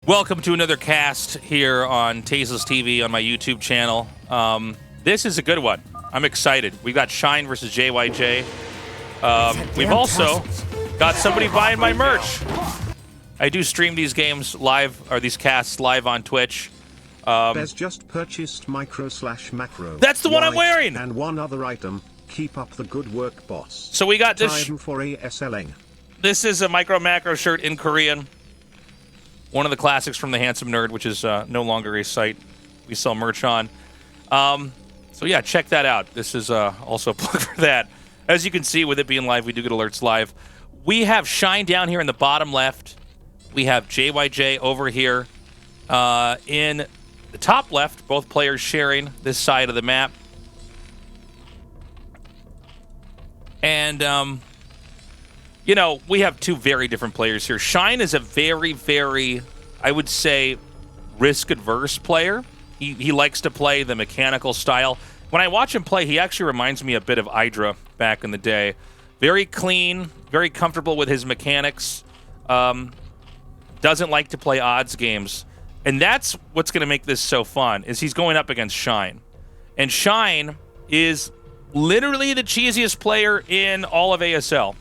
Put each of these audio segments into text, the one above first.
Welcome to another cast here on Tasteless TV on my YouTube channel. This is a good one. I'm excited. We've got Shine versus JyJ. We've also got somebody buying my merch. I do stream these games live, or these casts live on Twitch. There's just purchased micro/macro. That's the one I'm wearing! And one other item. Keep up the good work, boss. So we got this. Time for ASLing. This is a micro macro shirt in Korean. One of the classics from the Handsome Nerd, which is no longer a site we sell merch on. So yeah, check that out. This is also a plug for that. As you can see, with it being live, we do get alerts live. We have Shine down here in the bottom left. We have JyJ over here in the top left. Both players sharing this side of the map. And, you know, we have two very different players here. Shine is a very, very, I would say, risk-averse player. He likes to play the mechanical style. When I watch him play, he actually reminds me a bit of Hydra back in the day. Very clean, very comfortable with his mechanics. Doesn't like to play odds games. And that's what's going to make this so fun, is he's going up against Shine. And Shine is literally the cheesiest player in all of ASL.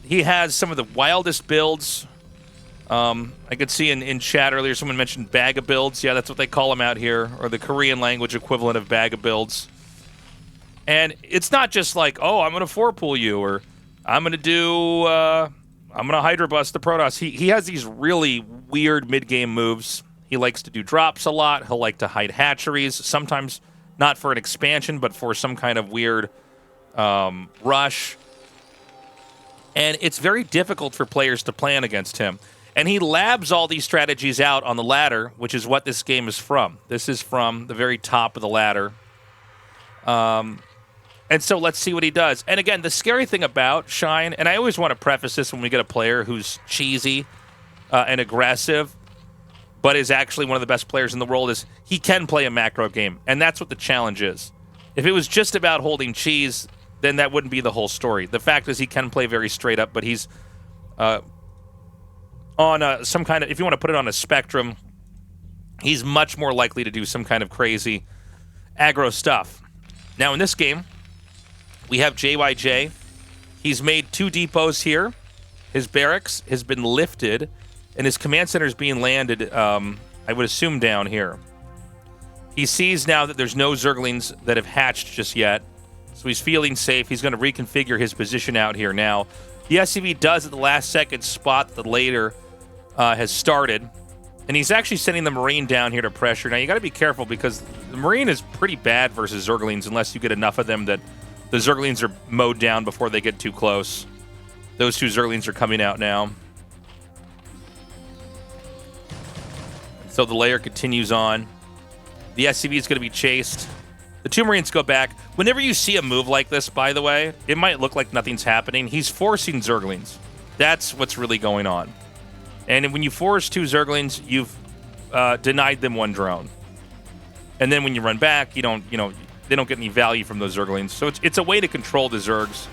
He has some of the wildest builds. I could see in chat earlier someone mentioned bag of builds. Yeah, that's what they call them out here, or the Korean language equivalent of bag of builds. And it's not just like, oh, I'm going to 4-pool you, or I'm going to do, I'm going to Hydra bust the Protoss. He has these really weird mid-game moves. He likes to do drops a lot. He'll like to hide hatcheries, sometimes not for an expansion, but for some kind of weird rush. And it's very difficult for players to plan against him. And he labs all these strategies out on the ladder, which is what this game is from. This is from the very top of the ladder. And so let's see what he does. And again, the scary thing about Shine, and I always want to preface this when we get a player who's cheesy and aggressive, but is actually one of the best players in the world, is he can play a macro game. And that's what the challenge is. If it was just about holding cheese, then that wouldn't be the whole story. The fact is he can play very straight up, but he's on some kind of, if you want to put it on a spectrum, he's much more likely to do some kind of crazy aggro stuff. Now in this game, we have JyJ. He's made 2 depots here. His barracks has been lifted, and his command center is being landed, I would assume, down here. He sees now that there's no Zerglings that have hatched just yet, so he's feeling safe. He's going to reconfigure his position out here now. The SCV does at the last second spot that later has started, and he's actually sending the Marine down here to pressure. Now, you got to be careful because the Marine is pretty bad versus Zerglings unless you get enough of them that the Zerglings are mowed down before they get too close. Those 2 Zerglings are coming out now. So the layer continues on. The SCV is going to be chased. The 2 Marines go back. Whenever you see a move like this, by the way, it might look like nothing's happening. He's forcing Zerglings. That's what's really going on. And when you force 2 Zerglings, you've denied them 1 drone. And then when you run back, you don't, they don't get any value from those Zerglings. So it's a way to control the Zergs.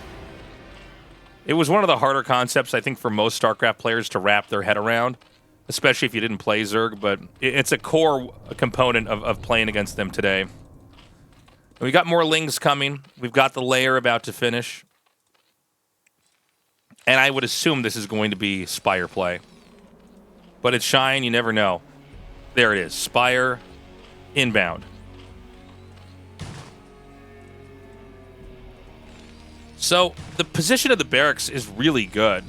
It was one of the harder concepts, I think, for most StarCraft players to wrap their head around, especially if you didn't play Zerg, but it's a core component of playing against them today. We got more Lings coming. We've got the layer about to finish. And I would assume this is going to be Spire play. But it's Shine, you never know. There it is. Spire inbound. So the position of the barracks is really good.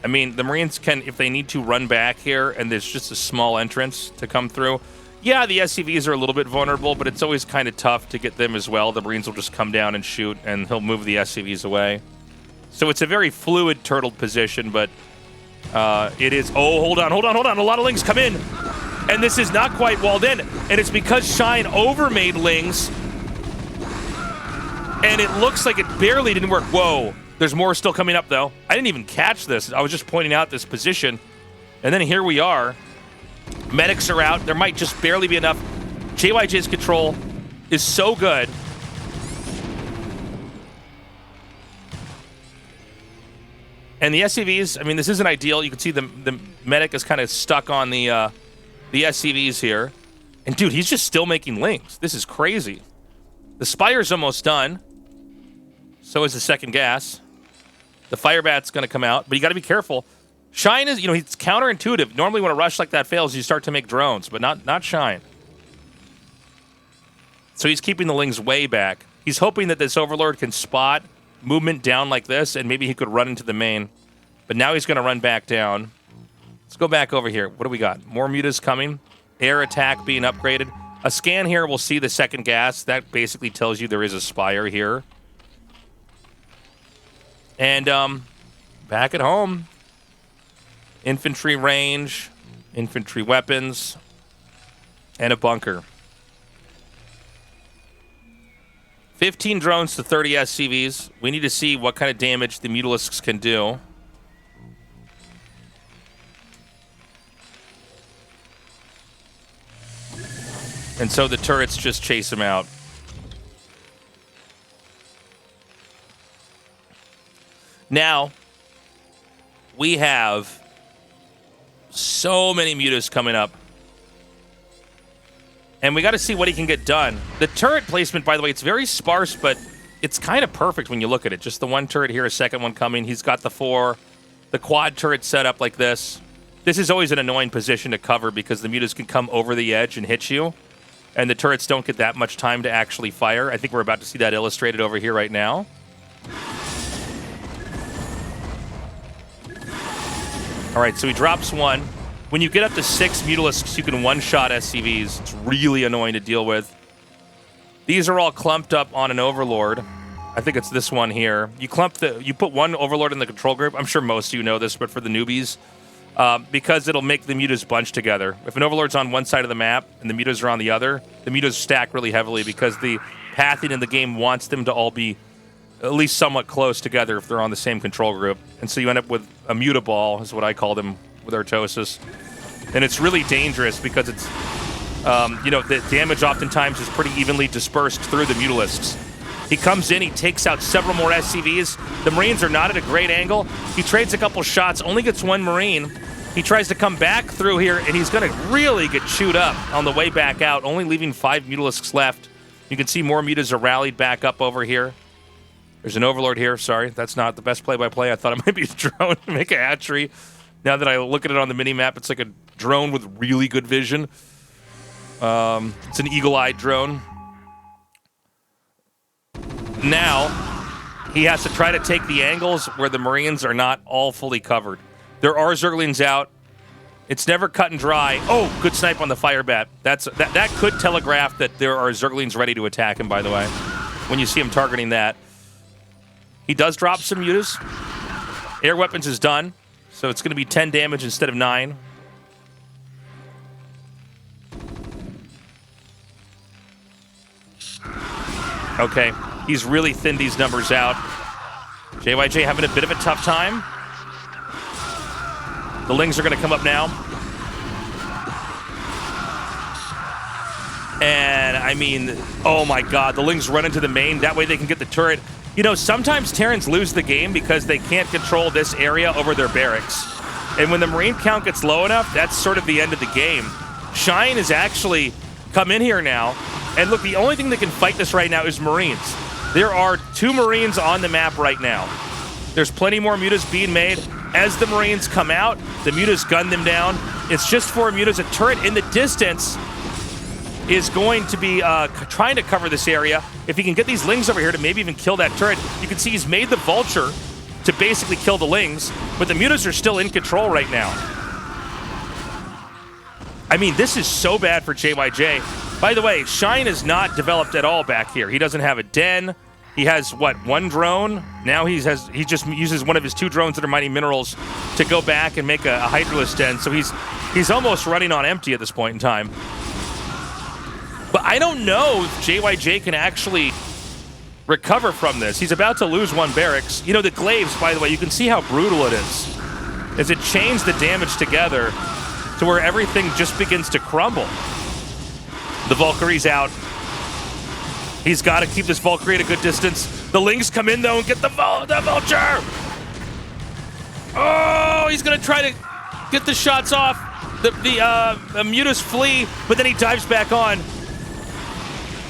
I mean, the Marines can, if they need to, run back here, and there's just a small entrance to come through. Yeah, the SCVs are a little bit vulnerable, but it's always kind of tough to get them as well. The Marines will just come down and shoot, and he'll move the SCVs away. So it's a very fluid, turtled position, but it is... Oh, hold on. A lot of Lings come in, and this is not quite walled in, and it's because Shine overmade Lings, and it looks like it barely didn't work. Whoa. There's more still coming up, though. I didn't even catch this. I was just pointing out this position, and then here we are. Medics are out. There might just barely be enough. JyJ's control is so good. And the SCVs, I mean, this isn't ideal. You can see them Medic is kind of stuck on the SCVs here. And, dude, he's just still making lings. This is crazy. The Spire's almost done. So is the second gas. The Fire Bat's going to come out, but you got to be careful. Shine is, he's counterintuitive. Normally when a rush like that fails, you start to make drones, but not Shine. So he's keeping the lings way back. He's hoping that this Overlord can spot movement down like this, and maybe he could run into the main. But now he's going to run back down. Let's go back over here. What do we got? More mutas coming. Air attack being upgraded. A scan here will see the second gas. That basically tells you there is a Spire here. And back at home. Infantry range, infantry weapons, and a bunker. 15 drones to 30 SCVs. We need to see what kind of damage the Mutalisks can do. And so the turrets just chase him out. Now, we have so many mutas coming up. And we got to see what he can get done. The turret placement, by the way, it's very sparse, but it's kind of perfect when you look at it. Just the one turret here, a second one coming. He's got the 4. The quad turret set up like this. This is always an annoying position to cover because the mutas can come over the edge and hit you. And the turrets don't get that much time to actually fire. I think we're about to see that illustrated over here right now. All right, so he drops 1. When you get up to 6 Mutalisks, you can one-shot SCVs. It's really annoying to deal with. These are all clumped up on an Overlord. I think it's this one here. You put one Overlord in the control group. I'm sure most of you know this, but for the newbies, because it'll make the mutas bunch together. If an Overlord's on one side of the map and the mutas are on the other, the mutas stack really heavily because the pathing in the game wants them to all be at least somewhat close together if they're on the same control group. And so you end up with a mutaball, is what I call them with Artosis. And it's really dangerous because it's, the damage oftentimes is pretty evenly dispersed through the Mutalisks. He comes in, he takes out several more SCVs. The Marines are not at a great angle. He trades a couple shots, only gets 1 Marine. He tries to come back through here, and he's going to really get chewed up on the way back out, only leaving 5 Mutalisks left. You can see more mutas are rallied back up over here. There's an Overlord here. Sorry, that's not the best play-by-play. I thought it might be a drone to make a hatchery. Now that I look at it on the mini-map, it's like a drone with really good vision. It's an eagle-eyed drone. Now, he has to try to take the angles where the Marines are not all fully covered. There are Zerglings out. It's never cut and dry. Oh, good snipe on the Fire Bat. That could telegraph that there are Zerglings ready to attack him, by the way, when you see him targeting that. He does drop some mutas. Air weapons is done. So it's going to be 10 damage instead of 9. Okay, he's really thinned these numbers out. JyJ having a bit of a tough time. The Lings are going to come up now. And, I mean, oh my god, the Lings run into the main. That way they can get the turret. Sometimes Terrans lose the game because they can't control this area over their barracks. And when the Marine count gets low enough, that's sort of the end of the game. Shine has actually come in here now. And look, the only thing that can fight this right now is Marines. There are 2 Marines on the map right now. There's plenty more mutas being made. As the Marines come out, the mutas gun them down. It's just 4 mutas. A turret in the distance is going to be trying to cover this area. If he can get these Lings over here to maybe even kill that turret, you can see he's made the Vulture to basically kill the Lings, but the mutas are still in control right now. I mean, this is so bad for JyJ. By the way, Shine is not developed at all back here. He doesn't have a den. He has, what, 1 drone? Now he just uses one of his 2 drones that are mining minerals to go back and make a Hydralisk den, so he's almost running on empty at this point in time. But I don't know if JyJ can actually recover from this. He's about to lose 1 barracks. The glaives, by the way, you can see how brutal it is. As it chains the damage together to where everything just begins to crumble. The Valkyrie's out. He's got to keep this Valkyrie at a good distance. The Lings come in, though, and get the Vulture! Oh, he's going to try to Get the shots off. The Mutas flee, but then he dives back on.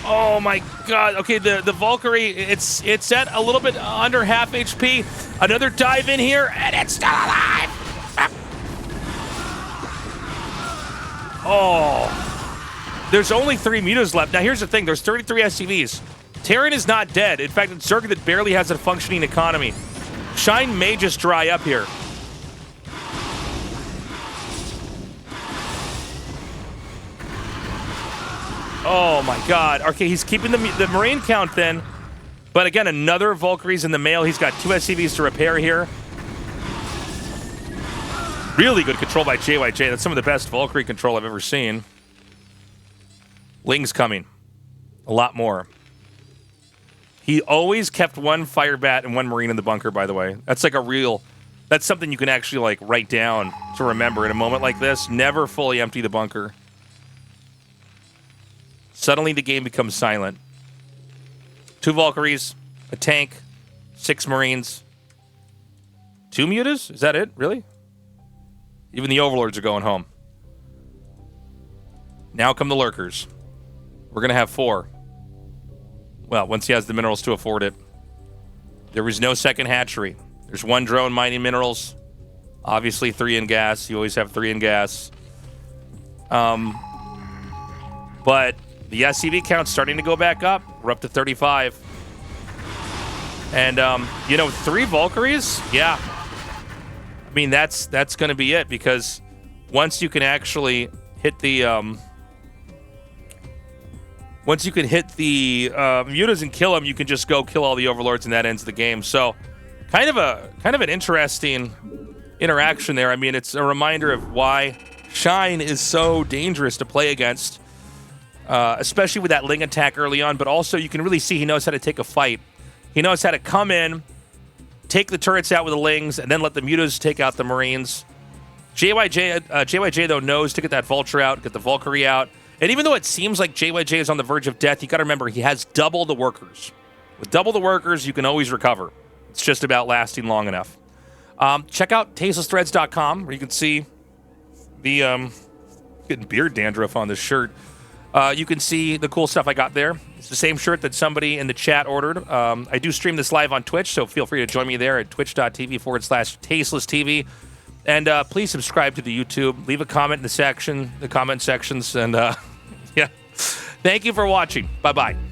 Oh my god. Okay, the Valkyrie, it's at a little bit under half HP. Another dive in here, and it's still alive. Oh. There's only 3 Mutas left. Now here's the thing, there's 33 SCVs. Terran is not dead. In fact, it's Zerg that barely has a functioning economy. Shine may just dry up here. Oh my god. Okay, he's keeping the Marine count then. But again, another Valkyrie's in the mail. He's got 2 SCVs to repair here. Really good control by JyJ. That's some of the best Valkyrie control I've ever seen. Ling's coming. A lot more. He always kept 1 fire bat and 1 Marine in the bunker, by the way. That's like a real... That's something you can actually like write down to remember in a moment like this. Never fully empty the bunker. Suddenly the game becomes silent. 2 Valkyries, a tank, 6 Marines. 2 Mutas? Is that it? Really? Even the Overlords are going home. Now come the Lurkers. We're going to have 4. Well, once he has the minerals to afford it. There was no second hatchery. There's 1 drone mining minerals. Obviously 3 in gas. You always have 3 in gas. But the SCV count's starting to go back up. We're up to 35. And, 3 Valkyries? Yeah. I mean, that's going to be it, because once you can actually hit the... Once you can hit the Mutas and kill them, you can just go kill all the Overlords, and that ends the game. So, kind of an interesting interaction there. I mean, it's a reminder of why Shine is so dangerous to play against, especially with that Ling attack early on. But also, you can really see he knows how to take a fight. He knows how to come in, take the turrets out with the Lings, and then let the Mutas take out the Marines. JyJ though, knows to get that Vulture out, get the Valkyrie out. And even though it seems like JyJ is on the verge of death, you got to remember he has double the workers. With double the workers, you can always recover. It's just about lasting long enough. Check out tastelessthreads.com, where you can see the getting beard dandruff on this shirt. You can see the cool stuff I got there. It's the same shirt that somebody in the chat ordered. I do stream this live on Twitch, so feel free to join me there at twitch.tv/tastelesstv. And please subscribe to the YouTube. Leave a comment in the comment sections, and yeah. Thank you for watching. Bye-bye.